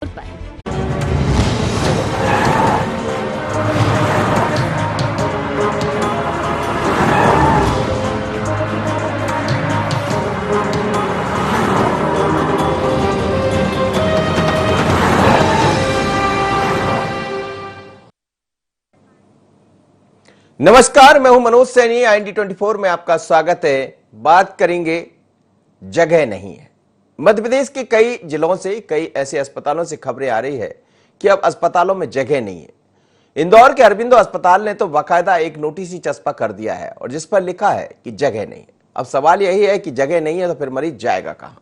नमस्कार, मैं हूं मनोज सैनी। IND24 में आपका स्वागत है। बात करेंगे जगह नहीं है। मध्य प्रदेश के कई जिलों से, कई ऐसे अस्पतालों से खबरें आ रही है कि अब अस्पतालों में जगह नहीं है। इंदौर के अरबिंदो अस्पताल ने तो बाकायदा एक नोटिस ही चस्पा कर दिया है और जिस पर लिखा है कि जगह नहीं है। अब सवाल यही है कि जगह नहीं है तो फिर मरीज जाएगा कहां?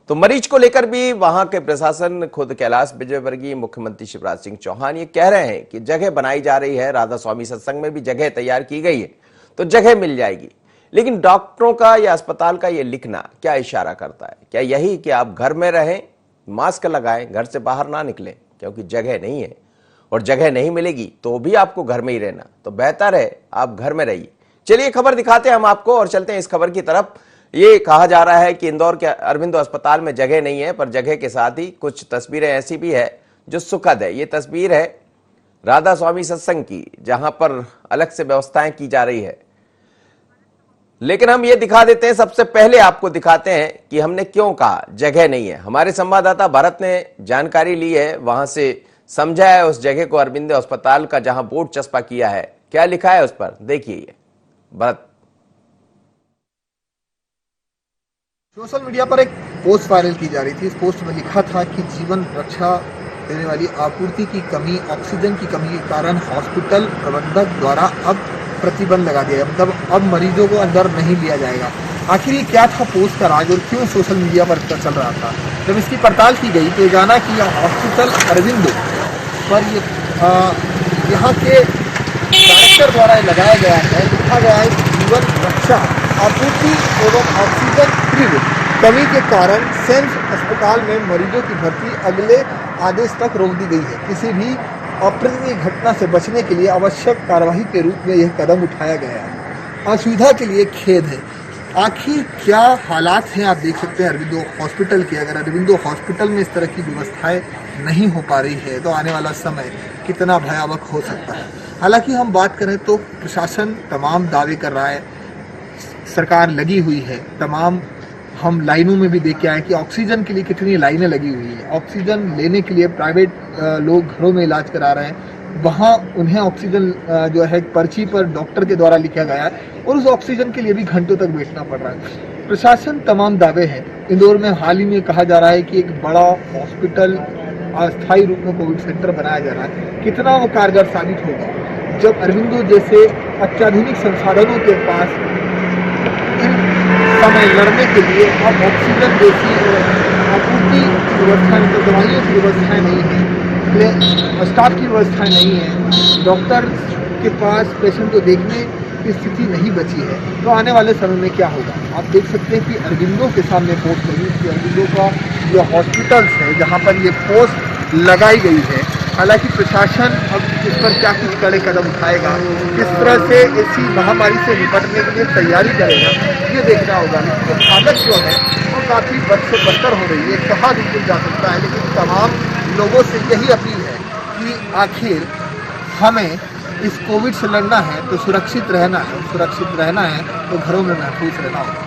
तो मरीज को लेकर भी वहां के प्रशासन, खुद कैलाश विजयवर्गीय, मुख्यमंत्री शिवराज सिंह चौहान ये कह रहे हैं कि जगह बनाई जा रही है। राधा स्वामी सत्संग में भी जगह तैयार की गई है तो जगह मिल जाएगी। लेकिन डॉक्टरों का या अस्पताल का ये लिखना क्या इशारा करता है? क्या यही कि आप घर में रहें, मास्क लगाएं, घर से बाहर ना निकलें क्योंकि जगह नहीं है और जगह नहीं मिलेगी तो भी आपको घर में ही रहना, तो बेहतर है आप घर में रहिए। चलिए खबर दिखाते हैं हम आपको और चलते हैं इस खबर की तरफ। ये कहा जा रहा है कि इंदौर के अरबिंदो अस्पताल में जगह नहीं है, पर जगह के साथ ही कुछ तस्वीरें ऐसी भी है जो सुखद है। ये तस्वीर है राधा स्वामी सत्संग की, जहां पर अलग से व्यवस्थाएं की जा रही है। लेकिन हम ये दिखा देते हैं, सबसे पहले आपको दिखाते हैं कि हमने क्यों कहा जगह नहीं है। हमारे संवाददाता भरत ने जानकारी ली है, वहां से समझा है उस जगह को, अरबिंदो अस्पताल का जहां बोर्ड चस्पा किया है, क्या लिखा है उस पर, देखिए ये भरत। सोशल मीडिया पर एक पोस्ट वायरल की जा रही थी। इस पोस्ट में लिखा था कि जीवन रक्षा देने वाली आपूर्ति की कमी, ऑक्सीजन की कमी के कारण हॉस्पिटल प्रबंधक द्वारा अब प्रतिबंध लगा दिया है, मतलब अब मरीजों को अंदर नहीं लिया जाएगा। आखिर ये क्या था पोस्ट का राज और क्यों सोशल मीडिया पर चल रहा था? जब इसकी पड़ताल की गई तो जाना कि यह हॉस्पिटल अरबिंदो पर यहाँ के डायरेक्टर द्वारा लगाया गया है, लिखा गया है जीवन रक्षा आपूर्ति एवं ऑक्सीजन कमी के कारण सेम्स अस्पताल में मरीजों की भर्ती अगले आदेश तक रोक दी गई है। किसी भी अप्रणीय घटना से बचने के लिए आवश्यक कार्यवाही के रूप में यह कदम उठाया गया है। असुविधा के लिए खेद है। आखिर क्या हालात हैं आप देख सकते हैं अरबिंदो हॉस्पिटल के। अगर अरबिंदो हॉस्पिटल में इस तरह की व्यवस्थाएं नहीं हो पा रही है तो आने वाला समय कितना भयावह हो सकता है। हालांकि हम बात करें तो प्रशासन तमाम दावे कर रहा है, सरकार लगी हुई है, तमाम हम लाइनों में भी देख के आए कि ऑक्सीजन के लिए कितनी लाइनें लगी हुई है। ऑक्सीजन लेने के लिए प्राइवेट लोग घरों में इलाज करा रहे हैं, वहाँ उन्हें ऑक्सीजन जो है पर्ची पर डॉक्टर के द्वारा लिखा गया है और उस ऑक्सीजन के लिए भी घंटों तक वेटना पड़ रहा है। प्रशासन तमाम दावे हैं। इंदौर में हाल ही में कहा जा रहा है कि एक बड़ा हॉस्पिटल अस्थायी रूप में कोविड सेंटर बनाया जा रहा है। कितना वो कारगर साबित होगा जब अरबिंदो जैसे अत्याधुनिक संसाधनों के पास समय लड़ने के लिए अब ऑक्सीजन जैसी आपूर्ति की व्यवस्थाएं, मतलब दवाइयों की व्यवस्थाएं नहीं है, स्टाफ की व्यवस्थाएं नहीं है, डॉक्टर के पास पेशेंट को देखने की स्थिति नहीं बची है, तो आने वाले समय में क्या होगा? आप देख सकते हैं कि अरबिंदो के सामने पोस्ट लगी कि अरबिंदो का जो हॉस्पिटल्स है जहाँ पर ये पोस्ट लगाई गई है। हालांकि प्रशासन अब इस पर क्या कुछ कड़े कदम उठाएगा, किस तरह से इसी महामारी से निपटने के लिए तैयारी करेगा, ये देखना होगा। लेकिन हालत जो है वो काफ़ी बद से बदतर हो रही है। कहा बिल्कुल जा सकता है, लेकिन तमाम लोगों से यही अपील है कि आखिर हमें इस कोविड से लड़ना है तो सुरक्षित रहना है, सुरक्षित रहना है तो घरों में महफूज रहना होगा।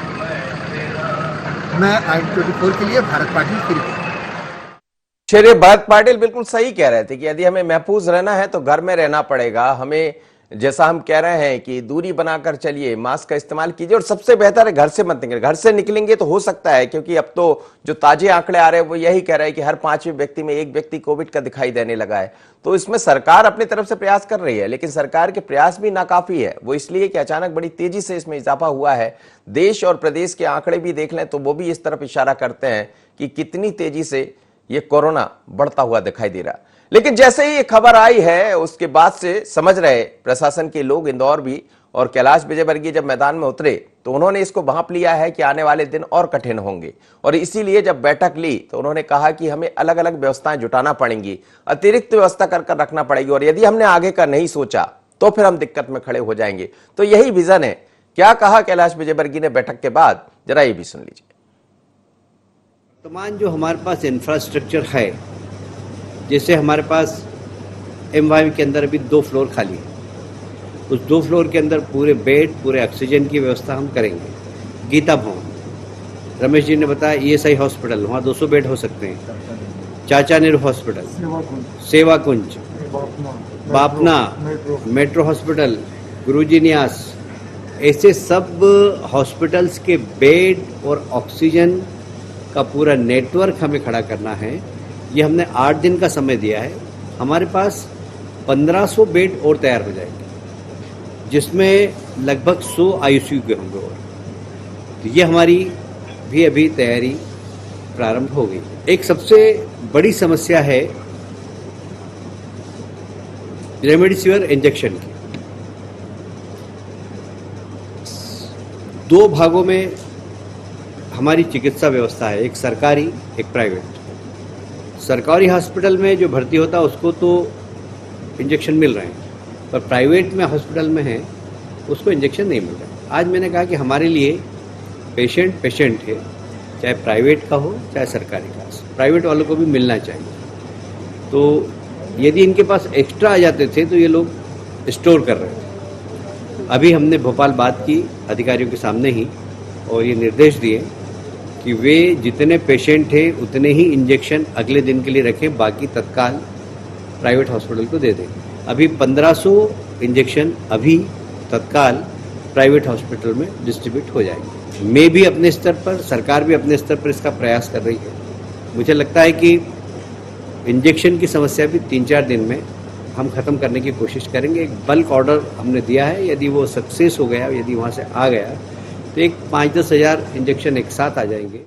मैं IND24 के लिए भारत पाटिल की रिपोर्ट। चलिए, भरत पाटिल बिल्कुल सही कह रहे थे कि यदि हमें महफूज रहना है तो घर में रहना पड़ेगा। हमें, जैसा हम कह रहे हैं कि दूरी बनाकर चलिए, मास्क का इस्तेमाल कीजिए और सबसे बेहतर है घर से मत निकलें। घर से निकलेंगे तो हो सकता है, क्योंकि अब तो जो ताजे आंकड़े आ रहे हैं वो यही कह रहे हैं कि हर 5वें व्यक्ति में एक व्यक्ति कोविड का दिखाई देने लगा है। तो इसमें सरकार अपनी तरफ से प्रयास कर रही है, लेकिन सरकार के प्रयास भी नाकाफी है। वो इसलिए कि अचानक बड़ी तेजी से इसमें इजाफा हुआ है। देश और प्रदेश के आंकड़े भी देख लें तो वो भी इस तरफ इशारा करते हैं कि कितनी तेजी से ये कोरोना बढ़ता हुआ दिखाई दे रहा। लेकिन जैसे ही ये खबर आई है उसके बाद से समझ रहे प्रशासन के लोग, इंदौर भी, और कैलाश विजयवर्गीय जब मैदान में उतरे तो उन्होंने इसको भांप लिया है कि आने वाले दिन और कठिन होंगे। और इसीलिए जब बैठक ली तो उन्होंने कहा कि हमें अलग अलग व्यवस्थाएं जुटाना पड़ेंगी, अतिरिक्त व्यवस्था कर रखना पड़ेगी, और यदि हमने आगे का नहीं सोचा तो फिर हम दिक्कत में खड़े हो जाएंगे। तो यही विजन है। क्या कहा कैलाश विजयवर्गीय ने बैठक के बाद, जरा ये भी सुन लीजिए। वर्तमान जो हमारे पास इंफ्रास्ट्रक्चर है जैसे हमारे पास एमवाई के अंदर अभी 2 फ्लोर खाली है, उस 2 फ्लोर के अंदर पूरे बेड, पूरे ऑक्सीजन की व्यवस्था हम करेंगे। गीता भवन, रमेश जी ने बताया ईएसआई हॉस्पिटल, वहाँ 200 बेड हो सकते हैं। चाचा नेहरू हॉस्पिटल, सेवा कुंज, बापना, मेट्रो हॉस्पिटल, गुरुजी न्यास, ऐसे सब हॉस्पिटल्स के बेड और ऑक्सीजन का पूरा नेटवर्क हमें खड़ा करना है। ये हमने 8 दिन का समय दिया है। हमारे पास 1500 बेड और तैयार हो जाएंगे, जिसमें लगभग 100 आईसीयू के होंगे। और तो ये हमारी भी अभी तैयारी प्रारंभ हो गई। एक सबसे बड़ी समस्या है रेमडेसिविर इंजेक्शन की। 2 भागों में हमारी चिकित्सा व्यवस्था है, एक सरकारी, एक प्राइवेट। सरकारी हॉस्पिटल में जो भर्ती होता है उसको तो इंजेक्शन मिल रहे हैं, पर प्राइवेट में हॉस्पिटल में है उसको इंजेक्शन नहीं मिल रहा। आज मैंने कहा कि हमारे लिए पेशेंट है, चाहे प्राइवेट का हो चाहे सरकारी का, प्राइवेट वालों को भी मिलना चाहिए। तो यदि इनके पास एक्स्ट्रा आ जाते थे तो ये लोग स्टोर कर रहे थे। अभी हमने भोपाल बात की अधिकारियों के सामने ही, और ये निर्देश दिए कि वे जितने पेशेंट हैं उतने ही इंजेक्शन अगले दिन के लिए रखें, बाकी तत्काल प्राइवेट हॉस्पिटल को दे दें। अभी 1500 इंजेक्शन अभी तत्काल प्राइवेट हॉस्पिटल में डिस्ट्रीब्यूट हो जाएंगे। मैं भी अपने स्तर पर, सरकार भी अपने स्तर पर इसका प्रयास कर रही है। मुझे लगता है कि इंजेक्शन की समस्या भी 3-4 दिन में हम ख़त्म करने की कोशिश करेंगे। एक बल्क ऑर्डर हमने दिया है, यदि वो सक्सेस हो गया, यदि वहाँ से आ गया तो एक 5-10 हज़ार इंजेक्शन एक साथ आ जाएंगे।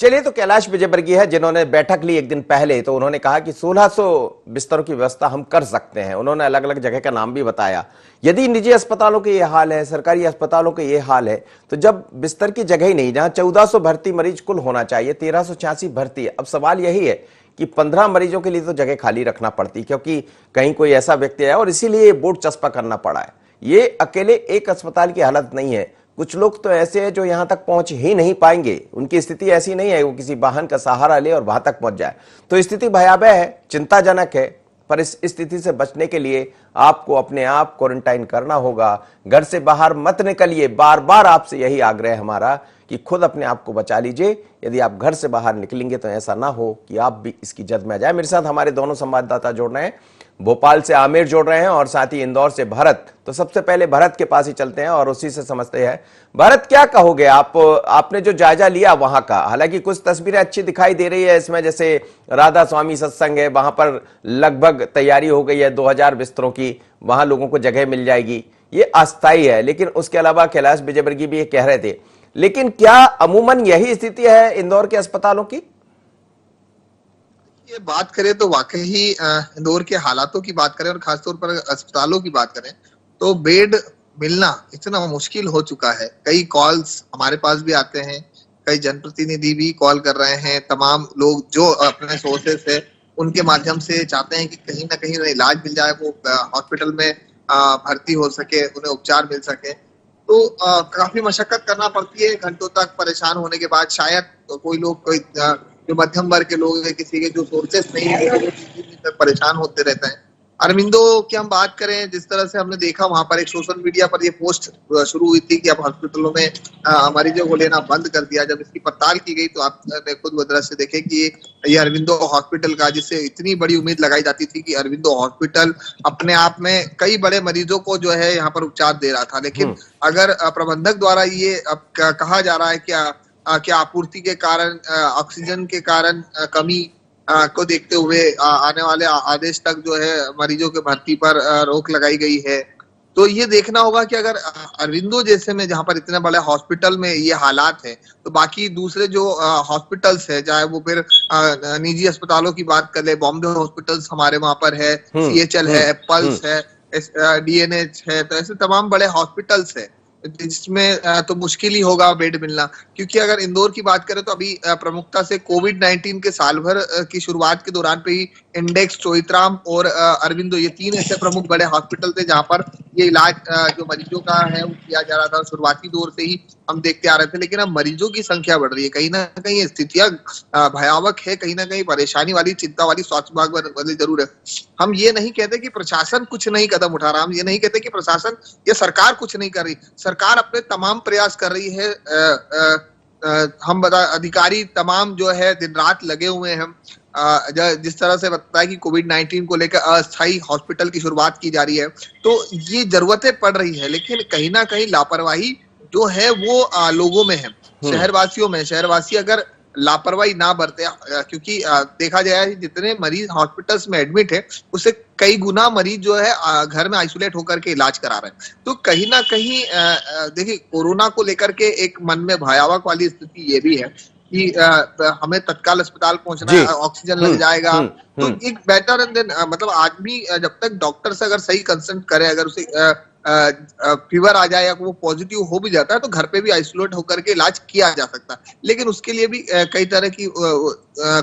चलिए, तो कैलाश विजयवर्गीय है जिन्होंने बैठक ली एक दिन पहले, तो उन्होंने कहा कि 1600 बिस्तरों की व्यवस्था हम कर सकते हैं। उन्होंने अलग अलग जगह का नाम भी बताया। यदि निजी अस्पतालों के ये हाल है, सरकारी अस्पतालों के ये हाल है, तो जब बिस्तर की जगह ही नहीं, जहां 1400 भर्ती मरीज कुल होना चाहिए, 1386 भर्ती है। अब सवाल यही है कि 15 मरीजों के लिए तो जगह खाली रखना पड़ती, क्योंकि कहीं कोई ऐसा व्यक्ति है, और इसीलिए ये बोर्ड चस्पा करना पड़ा है। ये अकेले एक अस्पताल की हालत नहीं है, कुछ लोग तो ऐसे हैं जो यहां तक पहुंच ही नहीं पाएंगे। उनकी स्थिति ऐसी नहीं है वो किसी वाहन का सहारा ले और वहां तक पहुंच जाए। तो स्थिति भयावह है, चिंताजनक है। पर इस स्थिति से बचने के लिए आपको अपने आप क्वारंटाइन करना होगा। घर से बाहर मत निकलिए। बार बार आपसे यही आग्रह है हमारा कि खुद अपने आप को बचा लीजिए। यदि आप घर से बाहर निकलेंगे तो ऐसा ना हो कि आप भी इसकी जद में आ जाए। मेरे साथ हमारे दोनों संवाददाता जुड़ रहे हैं। भोपाल से आमिर जोड़ रहे हैं और साथ ही इंदौर से भरत। तो सबसे पहले भरत के पास ही चलते हैं और उसी से समझते हैं। भरत, क्या कहोगे आप? आपने जो जायजा लिया वहां का, हालांकि कुछ तस्वीरें अच्छी दिखाई दे रही है इसमें, जैसे राधा स्वामी सत्संग है, वहां पर लगभग तैयारी हो गई है 2000 बिस्तरों की, वहां लोगों को जगह मिल जाएगी। ये अस्थायी है, लेकिन उसके अलावा कैलाश विजयवर्गीय भी ये कह रहे थे। लेकिन क्या अमूमन यही स्थिति है इंदौर के अस्पतालों की? ये बात करें तो वाकई ही इंदौर के हालातों की बात करें और खासतौर पर अस्पतालों की बात करें तो बेड मिलना इतना मुश्किल हो चुका है। कई कॉल्स हमारे पास भी आते हैं, कई जनप्रतिनिधि भी कॉल कर रहे हैं। तमाम लोग जो अपने सोर्सेस है उनके माध्यम से चाहते हैं कि कहीं ना कहीं उन्हें इलाज मिल जाए, वो हॉस्पिटल में भर्ती हो सके, उन्हें उपचार मिल सके। तो काफी मशक्कत करना पड़ती है, घंटों तक परेशान होने के बाद शायद कोई लोग, कोई जो मध्यम वर्ग के लोग हैं, किसी के जो सोर्सेस नहीं है, वो तक परेशान होते रहते हैं। अरविंदो की हम बात करें, जिस तरह से हमने देखा वहां पर एक सोशल मीडिया पर ये पोस्ट शुरू हुई थी कि अब हॉस्पिटलों में मरीजों को लेना बंद कर दिया। जब इसकी पड़ताल की गई तो आपने खुद वो दृश्य देखे कि ये अरविंदो हॉस्पिटल का, जिससे इतनी बड़ी उम्मीद लगाई जाती थी कि अरविंदो हॉस्पिटल अपने आप में कई बड़े मरीजों को जो है यहाँ पर उपचार दे रहा था। लेकिन अगर प्रबंधक द्वारा ये अब कहा जा रहा है कि आपूर्ति के कारण, ऑक्सीजन के कारण कमी को देखते हुए आने वाले आदेश तक जो है मरीजों के भर्ती पर रोक लगाई गई है, तो ये देखना होगा कि अगर अरविंदो जैसे में, जहां पर इतने बड़े हॉस्पिटल में ये हालात है, तो बाकी दूसरे जो हॉस्पिटल्स है, चाहे वो फिर निजी अस्पतालों की बात कर ले, बॉम्बे हॉस्पिटल्स हमारे वहां पर है, CHL है, पल्स है, DNH है, तो ऐसे तमाम बड़े हॉस्पिटल्स है जिसमें तो मुश्किल ही होगा बेड मिलना। क्योंकि अगर इंदौर की बात करें तो अभी प्रमुखता से कोविड-19 के साल भर की शुरुआत के दौरान पे ही इंडेक्स, चोइथराम और अरविंदो, ये 3 ऐसे प्रमुख बड़े हॉस्पिटल थे जहां पर ये इलाज जो मरीजों का है वो किया जा रहा था। शुरुआती दौर से ही हम देखते आ रहे थे, लेकिन अब मरीजों की संख्या बढ़ रही है। कहीं ना कहीं स्थितियां भयावह है, कहीं ना कहीं परेशानी वाली, चिंता वाली स्वास्थ्य विभाग वाली जरूर है। हम ये नहीं कहते कि प्रशासन कुछ नहीं कदम उठा रहा, हम ये नहीं कहते कि प्रशासन या सरकार कुछ नहीं कर रही। सरकार अपने तमाम प्रयास कर रही है। हम बता अधिकारी तमाम जो है दिन रात लगे हुए हैं। जिस तरह से बताया कि कोविड-19 को लेकर अस्थायी हॉस्पिटल की शुरुआत की जा रही है, तो ये जरूरतें पड़ रही है, लेकिन कहीं ना कहीं लापरवाही जो है वो लोगों में है, शहरवासियों में। शहरवासी अगर लापरवाही ना बरते, क्योंकि देखा जाए जितने मरीज हॉस्पिटल्स में एडमिट है, उससे कई गुना मरीज जो है घर में आइसोलेट होकर के इलाज करा रहे हैं। तो कहीं ना कहीं देखिए, कोरोना को लेकर के एक मन में भयावह वाली स्थिति ये भी है कि हमें तत्काल अस्पताल पहुंचना है, ऑक्सीजन लग जाएगा। तो एक बेटर एंड देन मतलब आदमी जब तक डॉक्टर से अगर सही कंसल्ट करे, अगर उसे फीवर आ जाए या वो पॉजिटिव हो भी जाता है, तो घर पे भी आइसोलेट होकर के इलाज किया जा सकता है। लेकिन उसके लिए भी कई तरह की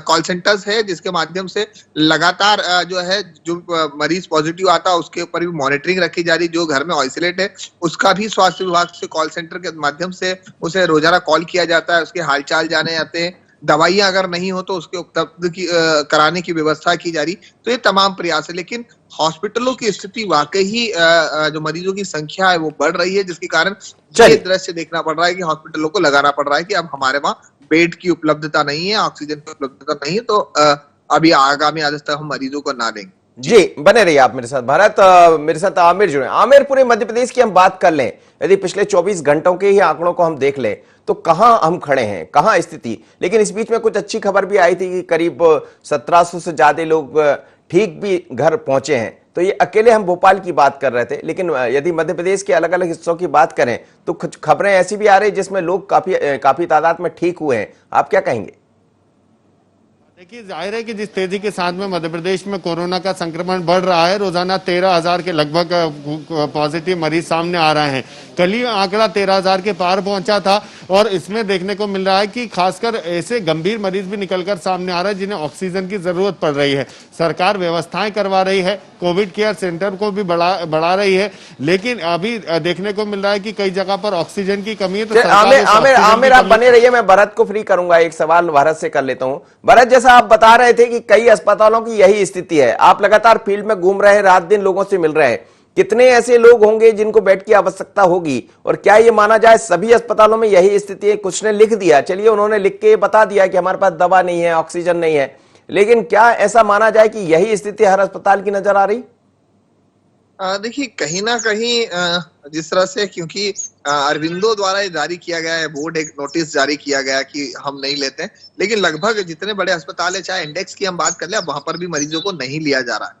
कॉल सेंटर्स है, जिसके माध्यम से लगातार जो है जो मरीज पॉजिटिव आता है उसके ऊपर भी मॉनिटरिंग रखी जा रही। जो घर में आइसोलेट है उसका भी स्वास्थ्य विभाग से कॉल सेंटर के माध्यम से उसे रोजाना कॉल किया जाता है, उसके हालचाल जाने जाते हैं। दवाइयां अगर नहीं हो तो उसके उपलब्ध कराने की व्यवस्था की जा रही। तो ये तमाम प्रयास है, लेकिन हॉस्पिटलों की स्थिति वाकई ही जो मरीजों की संख्या है वो बढ़ रही है, जिसके कारण ये दृश्य देखना पड़ रहा है कि हॉस्पिटलों को लगाना पड़ रहा है कि अब हमारे वहाँ बेड की उपलब्धता नहीं है, ऑक्सीजन की उपलब्धता नहीं है, तो अभी आगामी आदेश तक हम मरीजों को ना लेंगे। जी, बने रहिए आप मेरे साथ। भारत, मेरे साथ आमिर जुड़े। आमिर, पूरे मध्य प्रदेश की हम बात कर लें, यदि पिछले 24 घंटों के ही आंकड़ों को हम देख लें तो कहां हम खड़े हैं, कहां स्थिति। लेकिन इस बीच में कुछ अच्छी खबर भी आई थी कि करीब 1700 से ज्यादा लोग ठीक भी घर पहुंचे हैं। तो ये अकेले हम भोपाल की बात कर रहे थे, लेकिन यदि मध्य प्रदेश के अलग अलग हिस्सों की बात करें तो कुछ खबरें ऐसी भी आ रही जिसमें लोग काफी तादाद में ठीक हुए हैं। आप क्या कहेंगे? देखिए, जाहिर है कि जिस तेजी के साथ में मध्य प्रदेश में कोरोना का संक्रमण बढ़ रहा है, रोजाना 13,000 के लगभग पॉजिटिव मरीज सामने आ रहे हैं। कल ही आंकड़ा 13,000 के पार पहुंचा था और इसमें देखने को मिल रहा है कि खासकर ऐसे गंभीर मरीज भी निकलकर सामने आ रहे हैं जिन्हें ऑक्सीजन की जरूरत पड़ रही है। सरकार व्यवस्थाएं करवा रही है, कोविड केयर सेंटर को भी बढ़ा रही है, लेकिन अभी देखने को मिल रहा है कि कई जगह पर ऑक्सीजन की कमी है। तो आमिर आप बने रहिए, मैं भरत को फ्री करूंगा। एक सवाल भारत से कर लेता हूं। भरत, जैसा आप बता रहे थे कि कई अस्पतालों की यही स्थिति है, आप लगातार फील्ड में घूम रहे हैं, रात दिन लोगों से मिल रहे हैं, कितने ऐसे लोग होंगे जिनको बेड की आवश्यकता होगी? और क्या यह माना जाए सभी अस्पतालों में यही स्थिति है? कुछ ने लिख दिया, चलिए उन्होंने लिख के बता दिया कि हमारे पास दवा नहीं है, ऑक्सीजन नहीं है, लेकिन क्या ऐसा माना जाए कि यही स्थिति हर अस्पताल की नजर आ रही? देखिए, कहीं ना कहीं जिस तरह से, क्योंकि अरविंदो द्वारा ये जारी किया गया है, बोर्ड एक नोटिस जारी किया गया कि हम नहीं लेते हैं, लेकिन लगभग जितने बड़े अस्पताल है, चाहे इंडेक्स की हम बात कर ले, वहां पर भी मरीजों को नहीं लिया जा रहा है।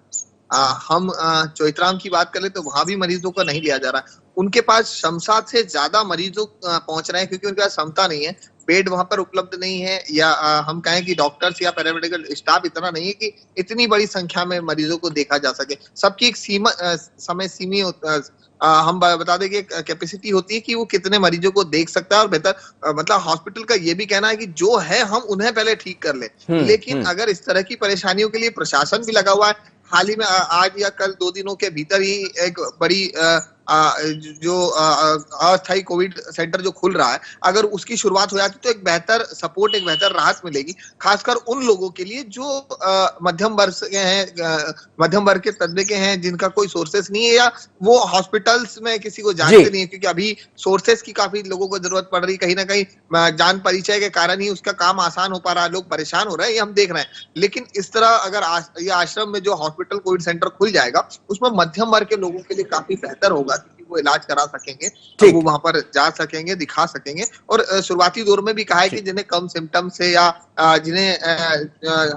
हम चौइथराम की बात करें तो वहां भी मरीजों को नहीं लिया जा रहा है। उनके पास क्षमता से ज्यादा मरीजों पहुंच रहे हैं, क्योंकि उनके पास क्षमता नहीं है, बेड वहां पर उपलब्ध नहीं है, या हम कहें कि डॉक्टर्स या पैरामेडिकल स्टाफ इतना नहीं है कि इतनी बड़ी संख्या में मरीजों को देखा जा सके। सबकी एक समय सीमित हम बता दें कि कैपेसिटी होती है कि वो कितने मरीजों को देख सकता है, और बेहतर मतलब हॉस्पिटल का ये भी कहना है कि जो है हम उन्हें पहले ठीक कर ले। लेकिन अगर इस तरह की परेशानियों के लिए प्रशासन भी लगा हुआ है, हाल ही में आज या कल 2 दिनों के भीतर ही एक बड़ी जो अस्थायी कोविड सेंटर जो खुल रहा है, अगर उसकी शुरुआत हो जाती तो एक बेहतर सपोर्ट, एक बेहतर राहत मिलेगी, खासकर उन लोगों के लिए जो मध्यम वर्ग के हैं, मध्यम वर्ग के तबके के हैं, जिनका कोई सोर्सेस नहीं है या वो हॉस्पिटल्स में किसी को जानते नहीं है, क्योंकि अभी सोर्सेस की काफी लोगों को जरूरत पड़ रही है। कहीं ना कहीं जान परिचय के कारण ही उसका काम आसान हो पा रहा है, लोग परेशान हो रहे हैं, ये हम देख रहे हैं। लेकिन इस तरह अगर ये आश्रम में जो हॉस्पिटल कोविड सेंटर खुल जाएगा, उसमें मध्यम वर्ग के लोगों के लिए काफी बेहतर होगा, क्योंकि वो इलाज करा सकेंगे, वो वहां पर जा सकेंगे, दिखा सकेंगे। और शुरुआती दौर में भी कहा है कि जिन्हें कम सिम्टम्स से या जिन्हें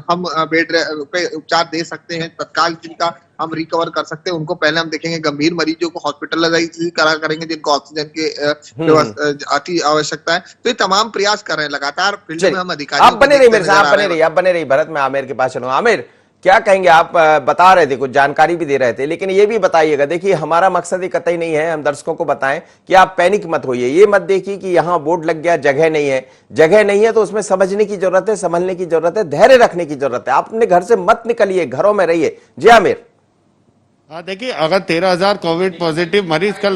हम बेड पे उपचार दे सकते हैं, तत्काल जिनका हम रिकवर कर सकते हैं, उनको पहले हम देखेंगे। गंभीर मरीजों को हॉस्पिटलाइज करा करेंगे, जिनको ऑक्सीजन की अति आवश्यकता है। तो ये तमाम प्रयास कर रहे हैं लगातार फील्ड में। हम अधिकारी आप बने रहिए भरत, मैं आमिर के पास चलूंगा। आमिर, क्या कहेंगे? आप बता रहे थे, कुछ जानकारी भी दे रहे थे, लेकिन ये भी बताइएगा। देखिए, हमारा मकसद ये कतई नहीं है, हम दर्शकों को बताएं कि आप पैनिक मत होइए। ये मत देखिए कि यहाँ बोर्ड लग गया, जगह नहीं है। जगह नहीं है तो उसमें समझने की जरूरत है, समझने की जरूरत है, धैर्य रखने की जरूरत है। आप अपने घर से मत निकलिए, घरों में रहिए। जी आमिर। हाँ, देखिए, अगर 13,000 कोविड पॉजिटिव मरीज कल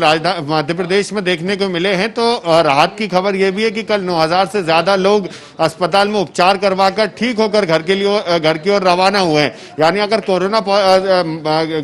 मध्य प्रदेश में देखने को मिले हैं तो राहत की खबर यह भी है कि कल 9,000 से ज्यादा लोग अस्पताल में उपचार करवाकर ठीक होकर घर की ओर रवाना हुए हैं। यानी अगर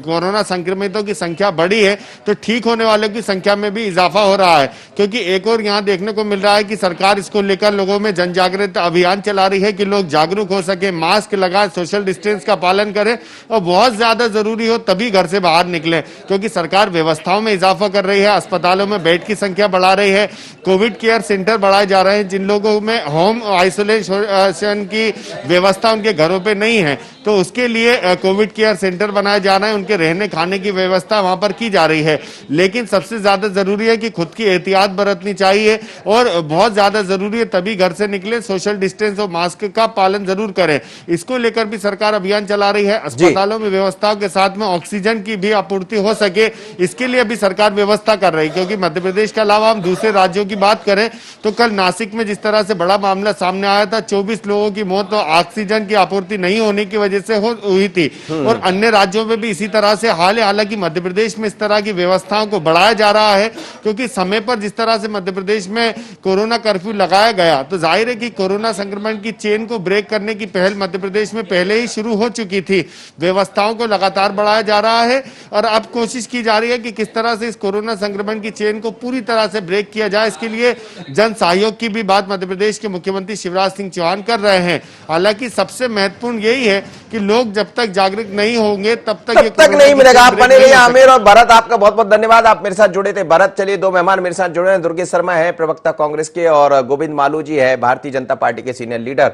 कोरोना संक्रमितों की संख्या बढ़ी है तो ठीक होने वालों की संख्या में भी इजाफा हो रहा है, क्योंकि एक और यहाँ देखने को मिल रहा है कि सरकार इसको लेकर लोगों में जन जागरूकता अभियान चला रही है कि लोग जागरूक हो सके, मास्क लगाए, सोशल डिस्टेंस का पालन करें और बहुत ज्यादा जरूरी हो तभी घर से बाहर निकले, क्योंकि सरकार व्यवस्थाओं में इजाफा कर रही है, अस्पतालों में बेड की संख्या बढ़ा रही है, कोविड केयर सेंटर बढ़ाए जा रहे हैं। जिन लोगों में होम आइसोलेशन की व्यवस्था उनके घरों पे नहीं है तो उसके लिए कोविड केयर सेंटर बनाए जा रहे हैं, उनके रहने खाने की व्यवस्था वहां पर की जा रही है। लेकिन सबसे ज्यादा जरूरी है कि खुद की एहतियात बरतनी चाहिए और बहुत ज्यादा जरूरी है तभी घर से निकले, सोशल डिस्टेंस और मास्क का पालन जरूर करें। इसको लेकर भी सरकार अभियान चला रही है। अस्पतालों में व्यवस्थाओं के साथ में ऑक्सीजन की भी आपूर्ति हो सके, इसके लिए भी सरकार व्यवस्था कर रही है, क्योंकि मध्य प्रदेश के अलावा हम दूसरे राज्यों की बात करें तो कल नासिक में जिस तरह से बड़ा मामला सामने आया था, 24 लोगों की मौत तो ऑक्सीजन की आपूर्ति नहीं होने की वजह से हुई थी और अन्य राज्यों में भी इसी तरह से हाल है। हालांकि मध्य प्रदेश में इस तरह की व्यवस्थाओं को बढ़ाया जा रहा है, क्योंकि समय पर जिस तरह से मध्य प्रदेश में कोरोना कर्फ्यू लगाया गया तो जाहिर है कि कोरोना संक्रमण की चेन को ब्रेक करने की पहल मध्य प्रदेश में पहले ही शुरू हो चुकी थी। व्यवस्थाओं को लगातार बढ़ाया जा रहा है और अब कोशिश की जा रही है कि किस तरह से इस कोरोना संक्रमण की चेन को पूरी तरह से ब्रेक किया जाए। इसके लिए जन सहयोग की भी बात मध्य प्रदेश के मुख्यमंत्री शिवराज सिंह चौहान कर रहे हैं। हालांकि सबसे महत्वपूर्ण यही है कि लोग जब तक जागरूक नहीं होंगे तब तक नहीं मिलेगा। आप बने रहिए। आमिर और भरत, आपका बहुत बहुत धन्यवाद, आप मेरे साथ जुड़े थे। भरत, चलिए दो मेहमान मेरे साथ जुड़े हैं, दुर्गेश शर्मा है प्रवक्ता कांग्रेस के और गोविंद मालू जी है भारतीय जनता पार्टी के सीनियर लीडर।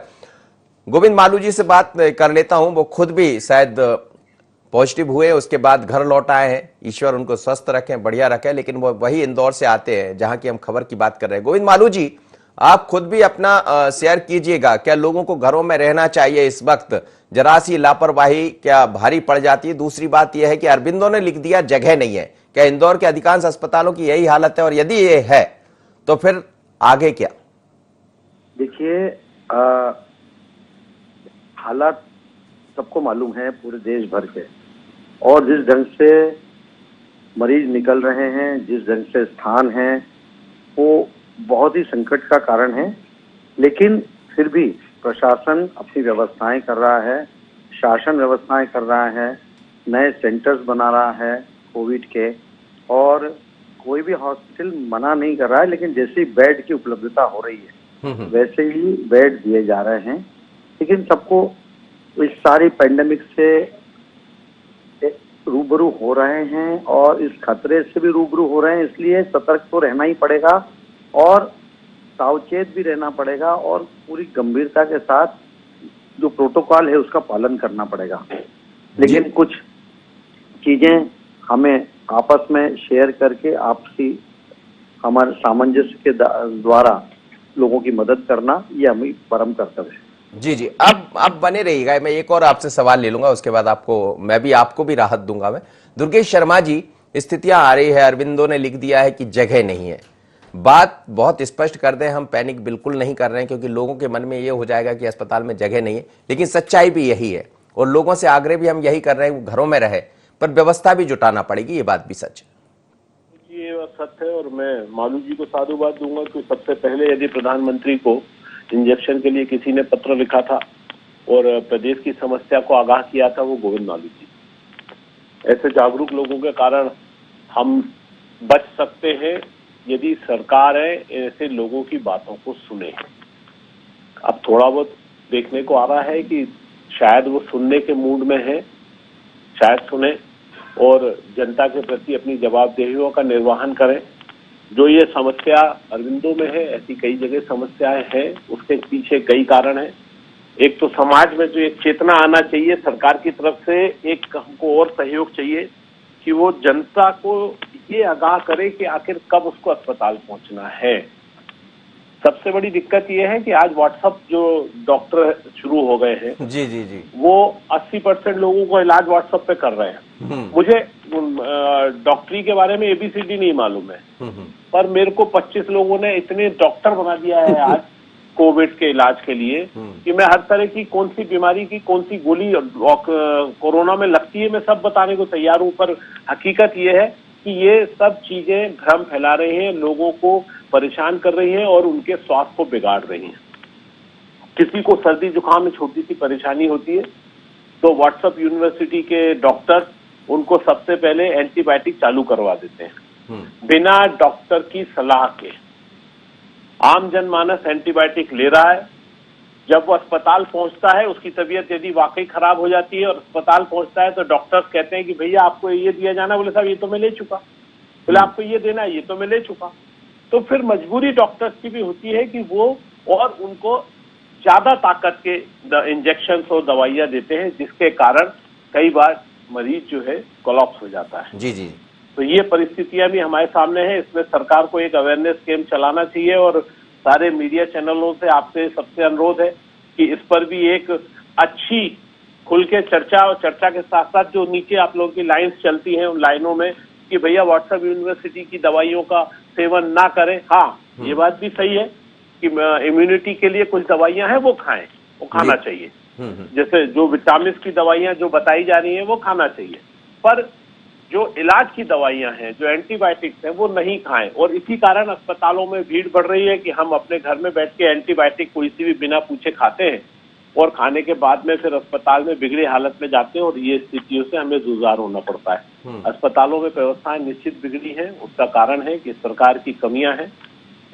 गोविंद मालू जी से बात कर लेता हूं, वो खुद भी शायद पॉजिटिव हुए, उसके बाद घर लौट आए हैं। ईश्वर उनको स्वस्थ रखें, बढ़िया रखें, लेकिन वो वही इंदौर से आते हैं जहां की हम खबर की बात कर रहे हैं। गोविंद मालू जी, आप खुद भी अपना शेयर कीजिएगा, क्या लोगों को घरों में रहना चाहिए इस वक्त? जरा सी लापरवाही क्या भारी पड़ जाती है? दूसरी बात यह है कि अरबिंदो ने लिख दिया जगह नहीं है, क्या इंदौर के अधिकांश अस्पतालों की यही हालत है? और यदि ये है तो फिर आगे क्या? देखिए, हालात सबको मालूम है पूरे देश भर के, और जिस ढंग से मरीज निकल रहे हैं, जिस ढंग से स्थान है, वो बहुत ही संकट का कारण है। लेकिन फिर भी प्रशासन अपनी व्यवस्थाएं कर रहा है, शासन व्यवस्थाएं कर रहा है, नए सेंटर्स बना रहा है कोविड के, और कोई भी हॉस्पिटल मना नहीं कर रहा है। लेकिन जैसे बेड की उपलब्धता हो रही है वैसे ही बेड दिए जा रहे हैं। लेकिन सबको इस सारी पैंडेमिक से रूबरू हो रहे हैं और इस खतरे से भी रूबरू हो रहे हैं, इसलिए सतर्क तो रहना ही पड़ेगा और सावचेत भी रहना पड़ेगा और पूरी गंभीरता के साथ जो प्रोटोकॉल है उसका पालन करना पड़ेगा। लेकिन कुछ चीजें हमें आपस में शेयर करके आपसी हमारे सामंजस्य के द्वारा लोगों की मदद करना ये हमें परम कर्तव्य है। जी जी, अब बने रहिएगा, मैं एक और आपसे सवाल ले लूंगा, उसके बाद आपको भी राहत दूंगा मैं। दुर्गेश शर्मा जी, स्थितियां आ रही है, अरबिंदो ने लिख दिया है कि जगह नहीं है। बात बहुत स्पष्ट कर दें, हम पैनिक बिल्कुल नहीं कर रहे हैं, क्योंकि लोगों के मन में ये हो जाएगा कि अस्पताल में जगह नहीं है, लेकिन सच्चाई भी यही है और लोगों से आग्रह भी हम यही कर रहे हैं, घरों में रहे, पर व्यवस्था भी जुटाना पड़ेगी, ये बात भी सच है। ये बात सच है और मैं मालू जी को साधुवाद दूंगा कि सबसे पहले यदि प्रधानमंत्री को इंजेक्शन के लिए किसी ने पत्र लिखा था और प्रदेश की समस्या को आगाह किया था, वो गोविंद मालू जी। ऐसे जागरूक लोगों के कारण हम बच सकते हैं यदि सरकार है ऐसे लोगों की बातों को सुने। अब थोड़ा बहुत देखने को आ रहा है कि शायद वो सुनने के मूड में है, शायद सुने और जनता के प्रति अपनी जवाबदेहियों का निर्वहन करें। जो ये समस्या अरविंदो में है, ऐसी कई जगह समस्याएं हैं, उसके पीछे कई कारण हैं। एक तो समाज में जो एक चेतना आना चाहिए सरकार की तरफ से, एक हमको और सहयोग चाहिए कि वो जनता को ये आगाह करे कि आखिर कब उसको अस्पताल पहुंचना है। सबसे बड़ी दिक्कत ये है कि आज व्हाट्सएप जो डॉक्टर शुरू हो गए हैं, जी जी जी, वो 80% लोगों को इलाज व्हाट्सएप पे कर रहे हैं। मुझे डॉक्टरी के बारे में ABCD नहीं मालूम है, पर मेरे को 25 लोगों ने इतने डॉक्टर बना दिया है आज कोविड के इलाज के लिए कि मैं हर तरह की कौन सी बीमारी की कौन सी गोली कोरोना में लग लगती है मैं सब बताने को तैयार हूं, पर हकीकत ये है कि ये सब चीजें भ्रम फैला रही हैं, लोगों को परेशान कर रही हैं और उनके स्वास्थ्य को बिगाड़ रही हैं। किसी को सर्दी जुकाम में छोटी सी परेशानी होती है तो व्हाट्सएप यूनिवर्सिटी के डॉक्टर उनको सबसे पहले एंटीबायोटिक चालू करवा देते हैं बिना डॉक्टर की सलाह के। आम जनमानस एंटीबायोटिक ले रहा है, जब वो अस्पताल पहुंचता है उसकी तबीयत यदि वाकई खराब हो जाती है और अस्पताल पहुंचता है तो डॉक्टर्स कहते हैं कि भैया आपको ये दिया जाना, बोले साहब ये तो मैं ले चुका, बोले आपको ये देना है, ये तो मैं ले चुका। तो फिर मजबूरी डॉक्टर्स की भी होती है कि वो और उनको ज्यादा ताकत के इंजेक्शन और दवाइयां देते हैं, जिसके कारण कई बार मरीज जो है कोलैप्स हो जाता है। जी जी। तो ये परिस्थितियां भी हमारे सामने है। इसमें सरकार को एक अवेयरनेस कैंप चलाना चाहिए और सारे मीडिया चैनलों से आपसे सबसे अनुरोध है कि इस पर भी एक अच्छी खुल के चर्चा, और चर्चा के साथ साथ जो नीचे आप लोगों की लाइंस चलती हैं उन लाइनों में कि भैया व्हाट्सएप यूनिवर्सिटी की दवाइयों का सेवन ना करें। हाँ, ये बात भी सही है कि इम्यूनिटी के लिए कुछ दवाइयां हैं वो खाएं, वो खाना चाहिए। जैसे जो विटामिन की दवाइयां जो बताई जा रही हैं वो खाना चाहिए, पर जो इलाज की दवाइयां हैं, जो एंटीबायोटिक्स हैं, वो नहीं खाएं। और इसी कारण अस्पतालों में भीड़ बढ़ रही है कि हम अपने घर में बैठ के एंटीबायोटिक कोई सी भी बिना पूछे खाते हैं और खाने के बाद में फिर अस्पताल में बिगड़ी हालत में जाते हैं और ये स्थितियों से हमें गुजार होना पड़ता है। अस्पतालों में व्यवस्थाएं निश्चित बिगड़ी हैं, उसका कारण है कि सरकार की कमियां हैं।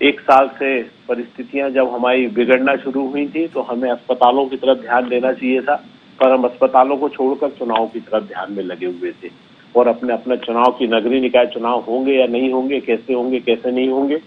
1 साल से परिस्थितियां जब हमारी बिगड़ना शुरू हुई थी तो हमें अस्पतालों की तरफ ध्यान देना चाहिए था, पर हम अस्पतालों को छोड़कर चुनाव की तरफ ध्यान में लगे हुए थे और अपने अपने चुनाव की नगरीय निकाय चुनाव होंगे या नहीं होंगे, कैसे नहीं होंगे,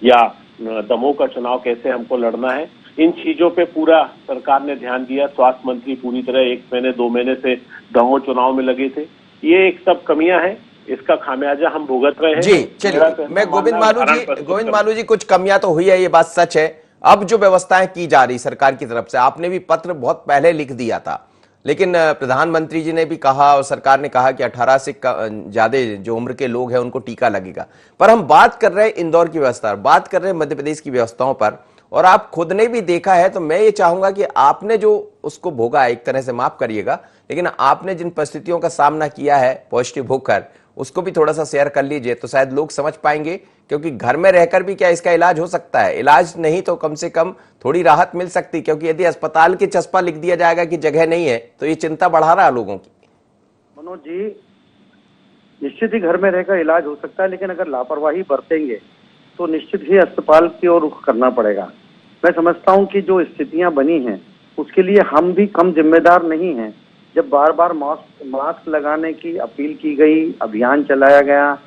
या दमोह का चुनाव कैसे हमको लड़ना है, इन चीजों पे पूरा सरकार ने ध्यान दिया। स्वास्थ्य मंत्री पूरी तरह 1 महीने 2 महीने से दमोह चुनाव में लगे थे। ये एक सब कमियां हैं, इसका खामियाजा हम भुगत रहे हैं। जी चलिए, मैं गोविंद मालू जी कुछ कमियां तो हुई है, ये बात सच है। अब जो व्यवस्थाएं की जा रही सरकार की तरफ से, आपने भी पत्र बहुत पहले लिख दिया था, लेकिन प्रधानमंत्री जी ने भी कहा और सरकार ने कहा कि 18 से ज्यादा जो उम्र के लोग हैं उनको टीका लगेगा। पर हम बात कर रहे हैं इंदौर की व्यवस्था, बात कर रहे हैं मध्य प्रदेश की व्यवस्थाओं पर, और आप खुद ने भी देखा है। तो मैं ये चाहूंगा कि आपने जो उसको भोगा, एक तरह से माफ करिएगा, लेकिन आपने जिन परिस्थितियों का सामना किया है पॉजिटिव होकर, उसको भी थोड़ा सा शेयर कर लीजिए तो शायद लोग समझ पाएंगे। क्योंकि घर में रहकर भी क्या इसका इलाज हो सकता है? इलाज नहीं तो कम से कम थोड़ी राहत मिल सकती, क्योंकि यदि अस्पताल के चस्पा लिख दिया जाएगा कि जगह नहीं है तो ये चिंता बढ़ा रहा है लोगों की। मनोज जी, निश्चित ही घर में रहकर इलाज हो सकता है, लेकिन अगर लापरवाही बरतेंगे तो निश्चित ही अस्पताल की ओर रुख करना पड़ेगा। मैं समझता हूं कि जो स्थितियां बनी हैं उसके लिए हम भी कम जिम्मेदार नहीं हैं। जब बार बार मास्क लगाने की अपील की गई, अभियान चलाया गया,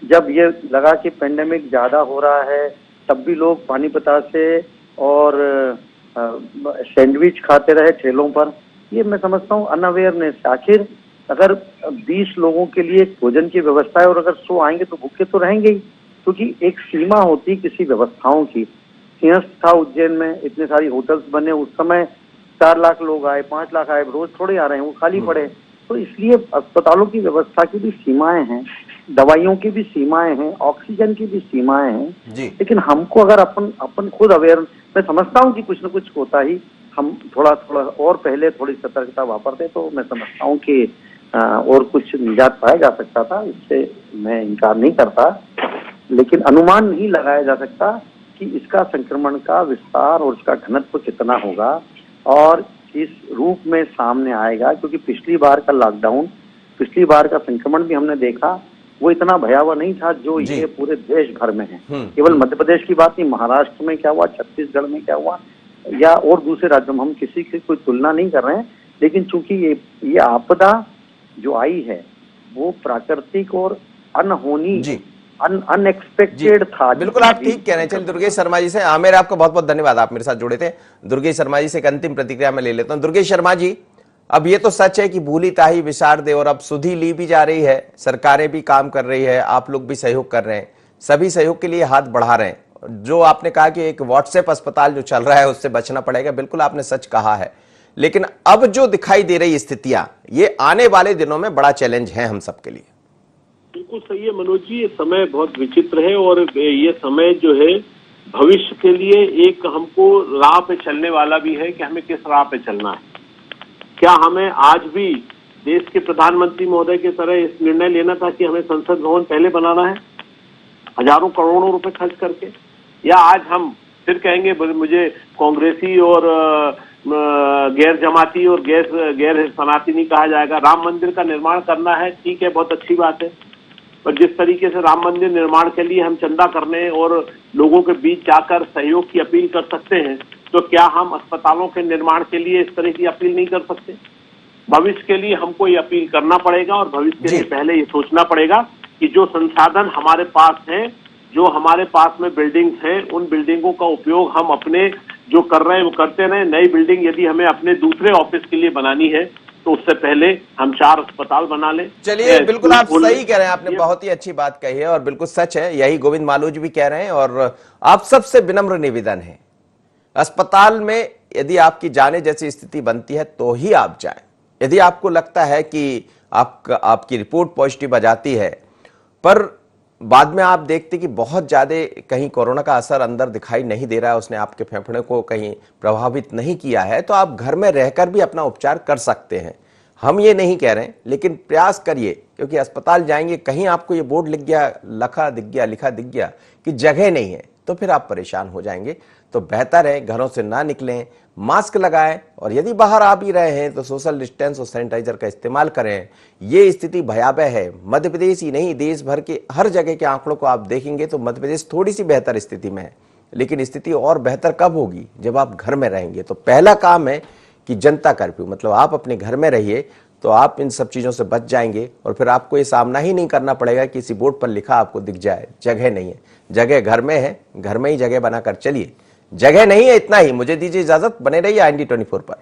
जब ये लगा कि पेंडेमिक ज्यादा हो रहा है, तब भी लोग पानी बतासे और सैंडविच खाते रहे ठेलों पर। ये मैं समझता हूँ अनअवेयरनेस। आखिर अगर 20 लोगों के लिए भोजन की व्यवस्था है और अगर 100 आएंगे तो भूखे तो रहेंगे ही, क्योंकि एक सीमा होती किसी व्यवस्थाओं की। सिंहस्थ था उज्जैन में, इतने सारी होटल्स बने, उस समय 4 लाख लोग आए, 5 लाख आए, रोज थोड़े आ रहे हैं, वो खाली पड़े। तो इसलिए अस्पतालों की व्यवस्था की भी सीमाएं हैं, दवाइयों की भी सीमाएं हैं, ऑक्सीजन की भी सीमाएं हैं जी। लेकिन हमको अगर अपन खुद अवेयर, मैं समझता हूँ कि कुछ न कुछ होता ही, हम थोड़ा और पहले थोड़ी सतर्कता वापरते तो मैं समझता हूँ कि और कुछ निजात पाया जा सकता था। इससे मैं इनकार नहीं करता, लेकिन अनुमान नहीं लगाया जा सकता कि इसका संक्रमण का विस्तार और इसका घनत्व कितना होगा और इस रूप में सामने आएगा। क्योंकि पिछली बार का लॉकडाउन, पिछली बार का संक्रमण भी हमने देखा, वो इतना भयावह नहीं था जो ये पूरे देश भर में है। केवल मध्य प्रदेश की बात नहीं, महाराष्ट्र में क्या हुआ, छत्तीसगढ़ में क्या हुआ, या और दूसरे राज्यों में, हम किसी की कोई तुलना नहीं कर रहे हैं। लेकिन चूंकि ये आपदा जो आई है वो प्राकृतिक और अनहोनी, अनएक्सपेक्टेड था। बिल्कुल आप ठीक कह रहे हैं। चलिए दुर्गेश शर्मा जी से, आमिर आपका बहुत बहुत धन्यवाद, आप मेरे साथ जुड़े थे। दुर्गेश शर्मा जी से एक अंतिम प्रतिक्रिया मैं ले लेता हूं। दुर्गेश शर्मा जी, अब ये तो सच है कि भूली ताही विसार दे, और अब सुधि ली भी जा रही है, सरकारें भी काम कर रही है, आप लोग भी सहयोग कर रहे हैं, सभी सहयोग के लिए हाथ बढ़ा रहे हैं। जो आपने कहा कि एक व्हाट्सएप अस्पताल जो चल रहा है उससे बचना पड़ेगा, बिल्कुल आपने सच कहा है। लेकिन अब जो दिखाई दे रही स्थितियां, ये आने वाले दिनों में बड़ा चैलेंज है हम सबके लिए। बिल्कुल सही है मनोज जी, ये समय बहुत विचित्र है और ये समय जो है भविष्य के लिए एक हमको राह पे चलने वाला भी है कि हमें किस राह पे चलना है। क्या हमें आज भी देश के प्रधानमंत्री महोदय की तरह इस निर्णय लेना था कि हमें संसद भवन पहले बनाना है हजारों करोड़ों रुपए खर्च करके, या आज हम फिर कहेंगे मुझे कांग्रेसी और गैर जमाती और गैर सनातनी नहीं कहा जाएगा। राम मंदिर का निर्माण करना है, ठीक है, बहुत अच्छी बात है, पर जिस तरीके से राम मंदिर निर्माण के लिए हम चंदा करने और लोगों के बीच जाकर सहयोग की अपील कर सकते हैं, तो क्या हम अस्पतालों के निर्माण के लिए इस तरह की अपील नहीं कर सकते? भविष्य के लिए हमको ये अपील करना पड़ेगा और भविष्य के लिए पहले ये सोचना पड़ेगा कि जो संसाधन हमारे पास हैं, जो हमारे पास में बिल्डिंग्स हैं, उन बिल्डिंगों का उपयोग हम अपने जो कर रहे हैं वो करते रहे। नई बिल्डिंग यदि हमें अपने दूसरे ऑफिस के लिए बनानी है तो उससे पहले हम 4 अस्पताल बना लें। चलिए, बिल्कुल आप सही कह रहे हैं, आपने बहुत ही अच्छी बात कही है और बिल्कुल सच है, यही गोविंद मालू जी भी कह रहे हैं। और आप सबसे विनम्र निवेदन है, अस्पताल में यदि आपकी जाने जैसी स्थिति बनती है तो ही आप जाएं। यदि आपको लगता है कि आपकी रिपोर्ट पॉजिटिव आ जाती है पर बाद में आप देखते कि बहुत ज्यादा कहीं कोरोना का असर अंदर दिखाई नहीं दे रहा है, उसने आपके फेफड़े को कहीं प्रभावित नहीं किया है, तो आप घर में रहकर भी अपना उपचार कर सकते हैं। हम ये नहीं कह रहे हैं, लेकिन प्रयास करिए, क्योंकि अस्पताल जाएंगे कहीं आपको ये बोर्ड लिख गया, लिखा दिख गया कि जगह नहीं है, तो फिर आप परेशान हो जाएंगे। तो बेहतर है घरों से ना निकलें, मास्क लगाएं और यदि बाहर आ भी रहे हैं तो सोशल डिस्टेंस और सैनिटाइजर का इस्तेमाल करें। ये स्थिति भयावह है। मध्य प्रदेश ही नहीं, देश भर के हर जगह के आंकड़ों को आप देखेंगे तो मध्य प्रदेश थोड़ी सी बेहतर स्थिति में है, लेकिन स्थिति और बेहतर कब होगी? जब आप घर में रहेंगे। तो पहला काम है कि जनता कर्फ्यू, मतलब आप अपने घर में रहिए, तो आप इन सब चीजों से बच जाएंगे और फिर आपको ये सामना ही नहीं करना पड़ेगा कि किसी बोर्ड पर लिखा आपको दिख जाए जगह नहीं है। जगह घर में है, घर में ही जगह बनाकर चलिए। जगह नहीं है, इतना ही। मुझे दीजिए इजाजत, बने रहिए IND 24 पर।